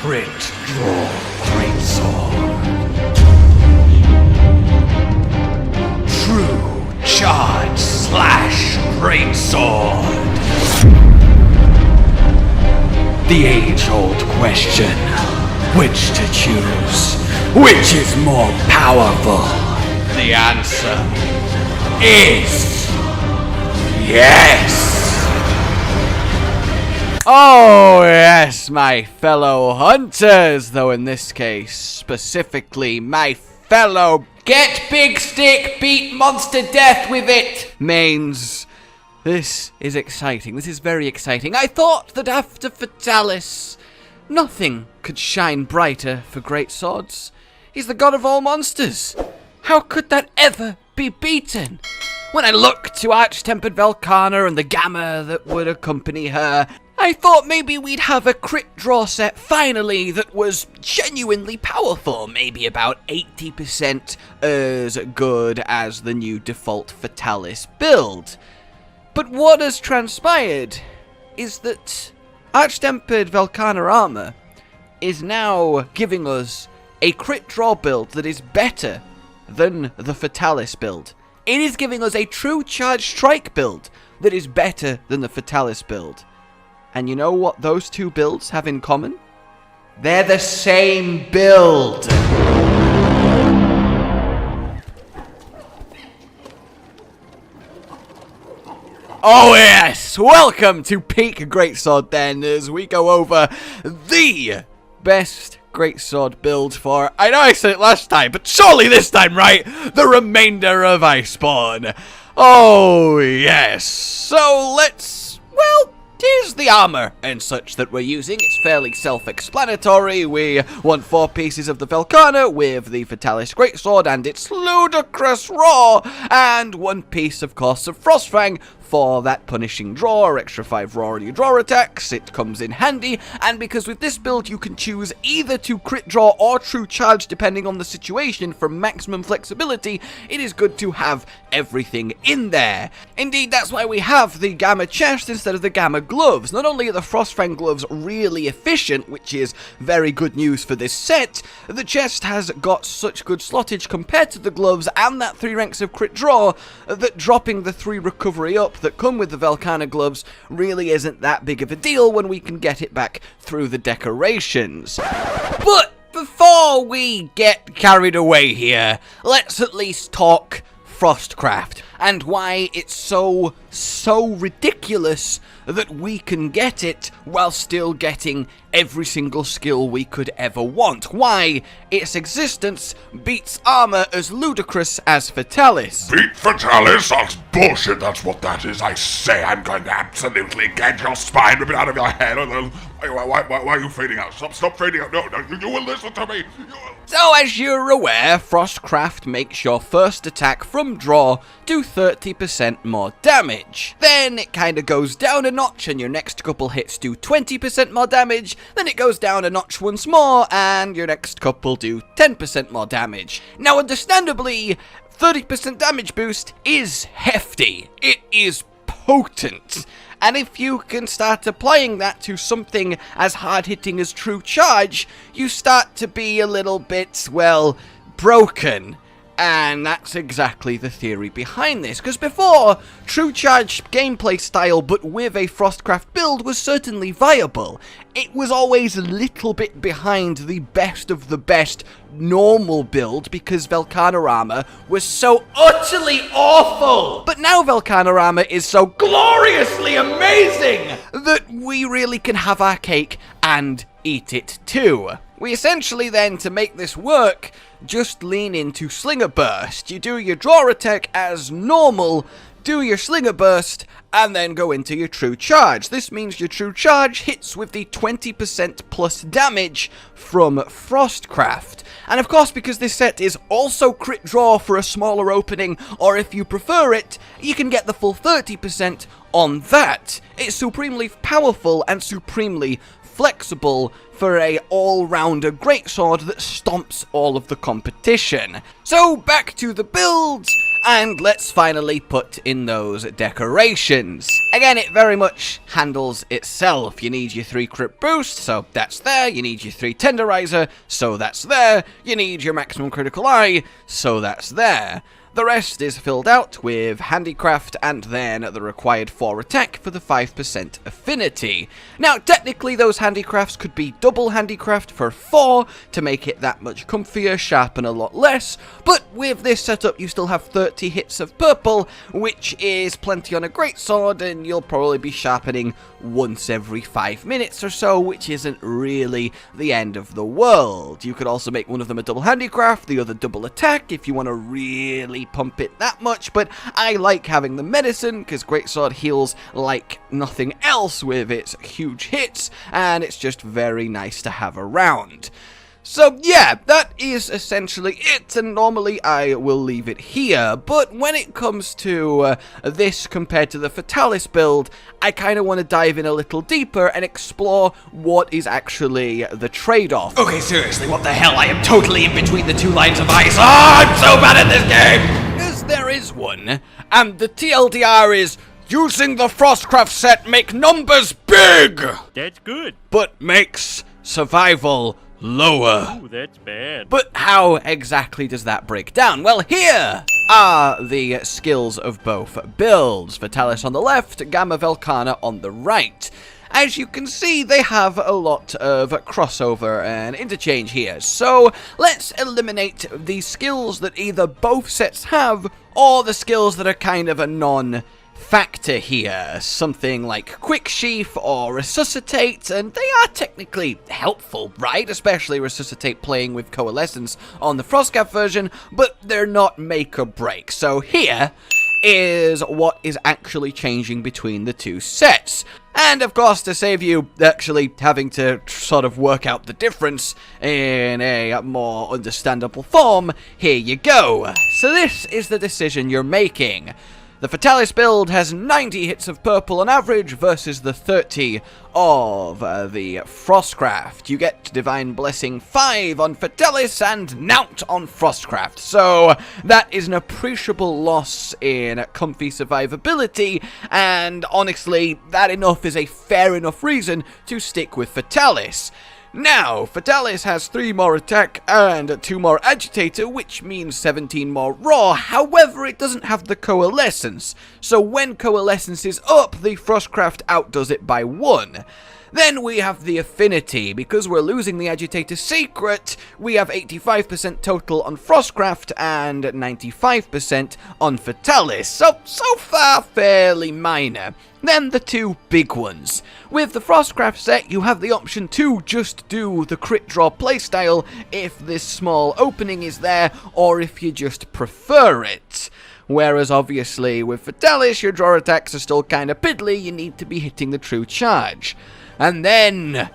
Crit Draw Greatsword. True Charge Slash Greatsword. The age-old question, which to choose? Which is more powerful? The answer is yes! Oh yes, my fellow hunters, though in this case, specifically my fellow get big stick, beat monster death with it mains. This is exciting, this is very exciting. I thought that after Fatalis, nothing could shine brighter for Greatswords. He's the god of all monsters. How could that ever be beaten? When I looked to Arch-Tempered Velkhana and the Gamma that would accompany her, I thought maybe we'd have a crit draw set finally that was genuinely powerful, maybe about 80% as good as the new default Fatalis build. But what has transpired is that Arch-Tempered Velkhana armor is now giving us a crit draw build that is better than the Fatalis build. It is giving us a true charge strike build that is better than the Fatalis build. And you know what those two builds have in common? They're the same build! Oh yes! Welcome to Peak Greatsword then, as we go over the best Greatsword build for, I know I said it last time, but surely this time, right? The remainder of Iceborne. Oh yes! So let's, well, here's the armor and such that we're using. It's fairly self-explanatory. We want 4 pieces of the Velkhana with the Fatalis Greatsword and its ludicrous roar, and 1 piece, of course, of Frostfang for that punishing draw, extra 5 raw on your draw attacks. It comes in handy, and because with this build you can choose either to crit draw or true charge depending on the situation for maximum flexibility, it is good to have everything in there. Indeed, that's why we have the Gamma chest instead of the Gamma gloves. Not only are the Frostfang gloves really efficient, which is very good news for this set, the chest has got such good slottage compared to the gloves and that 3 ranks of crit draw that dropping the 3 recovery up that come with the Velkhana gloves really isn't that big of a deal when we can get it back through the decorations. But before we get carried away here, let's at least talk Frostcraft and why it's so ridiculous that we can get it while still getting every single skill we could ever want. Why its existence beats armor as ludicrous as Fatalis. Beat Fatalis? That's bullshit, that's what that is. I say I'm going to absolutely get your spine ripped out of your head. Why are you fading out? Stop fading out. No, you will listen to me. So as you're aware, Frostcraft makes your first attack from draw do 30% more damage. Then it kinda goes down a notch and your next couple hits do 20% more damage. Then it goes down a notch once more and your next couple do 10% more damage. Now understandably, 30% damage boost is hefty. It is potent. And if you can start applying that to something as hard-hitting as true charge, you start to be a little bit, well, broken. And that's exactly the theory behind this, because before, true charge gameplay style but with a Frostcraft build was certainly viable. It was always a little bit behind the best of the best normal build because Velkhana armor was so utterly awful. But now Velkhana armor is so gloriously amazing that we really can have our cake and eat it too. We essentially then, to make this work, just lean into Slinger Burst. You do your draw attack as normal, do your Slinger Burst, and then go into your True Charge. This means your True Charge hits with the 20% plus damage from Frostcraft. And of course, because this set is also crit draw for a smaller opening, or if you prefer it, you can get the full 30% on that. It's supremely powerful and supremely flexible for a all-rounder greatsword that stomps all of the competition. So back to the build, And let's finally put in those decorations. Again, it very much handles itself. You need your 3 crit boost, so that's there. You need your 3 tenderizer, so that's there. You need your maximum critical eye, so that's there. The rest is filled out with handicraft and then the required 4 attack for the 5% affinity. Now, technically those handicrafts could be double handicraft for 4 to make it that much comfier, sharpen a lot less, but with this setup you still have 30 hits of purple, which is plenty on a greatsword, and you'll probably be sharpening once every 5 minutes or so, which isn't really the end of the world. You could also make one of them a double handicraft, the other double attack if you want to really pump it that much, but I like having the medicine because greatsword heals like nothing else with its huge hits, and it's just very nice to have around. So yeah, that is essentially it, and normally I will leave it here, but when it comes to this compared to the Fatalis build, I kind of want to dive in a little deeper and explore what is actually the trade-off. Okay, seriously, what the hell? I am totally in between the 2 lines of ice. Oh, I'm so bad at this game! As there is one, and the TLDR is, using the Frostcraft set make numbers big! That's good. But makes survival lower. Ooh, that's bad. But how exactly does that break down? Well, here are the skills of both builds. Fatalis on the left, Gamma Velkhana on the right. As you can see, they have a lot of crossover and interchange here. So let's eliminate the skills that either both sets have, or the skills that are kind of a non-factor here. Something like Quick Sheath or Resuscitate, and they are technically helpful, right? Especially Resuscitate playing with Coalescence on the Frostcraft version, but they're not make or break. So here is what is actually changing between the 2 sets. And of course, to save you actually having to sort of work out the difference in a more understandable form, here you go. So this is the decision you're making. The Fatalis build has 90 hits of purple on average versus the 30 of the Frostcraft. You get Divine Blessing 5 on Fatalis and Nout on Frostcraft. So that is an appreciable loss in comfy survivability, and honestly, that enough is a fair enough reason to stick with Fatalis. Now, Fatalis has 3 more attack and 2 more agitator, which means 17 more raw. However, it doesn't have the coalescence. So when coalescence is up, the Frostcraft outdoes it by 1. Then we have the affinity. Because we're losing the agitator secret, we have 85% total on Frostcraft and 95% on Fatalis. So far, fairly minor. Then the 2 big ones. With the Frostcraft set, you have the option to just do the crit draw playstyle if this small opening is there, or if you just prefer it. Whereas obviously with Fatalis, your draw attacks are still kinda piddly, you need to be hitting the true charge. And then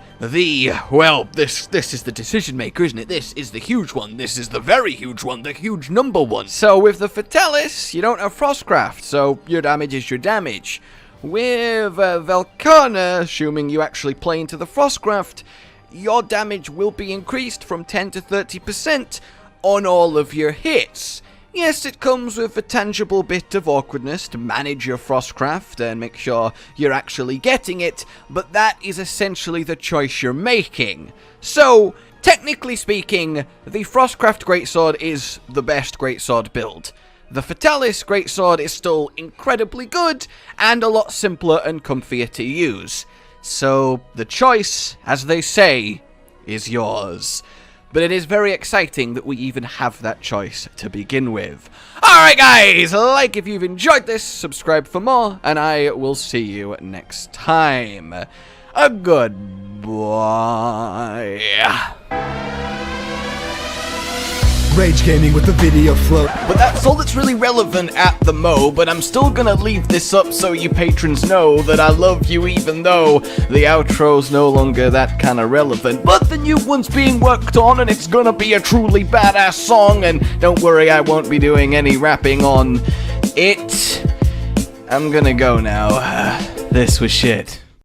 well, this is the decision maker, isn't it? This is the huge one. This is the very huge one, the huge number one. So with the Fatalis, you don't have Frostcraft, so your damage is your damage. With Velkhana, assuming you actually play into the Frostcraft, your damage will be increased from 10 to 30% on all of your hits. Yes, it comes with a tangible bit of awkwardness to manage your Frostcraft and make sure you're actually getting it, but that is essentially the choice you're making. So, technically speaking, the Frostcraft Greatsword is the best Greatsword build. The Fatalis Greatsword is still incredibly good, and a lot simpler and comfier to use. So, the choice, as they say, is yours. But it is very exciting that we even have that choice to begin with. Alright guys, like if you've enjoyed this, subscribe for more, and I will see you next time. A goodbye. Rage Gaming with the video flow. But that's all that's really relevant at the mo, but I'm still gonna leave this up so you patrons know that I love you even though the outro's no longer that kinda relevant. But the new one's being worked on and it's gonna be a truly badass song, and don't worry, I won't be doing any rapping on it. I'm gonna go now. This was shit.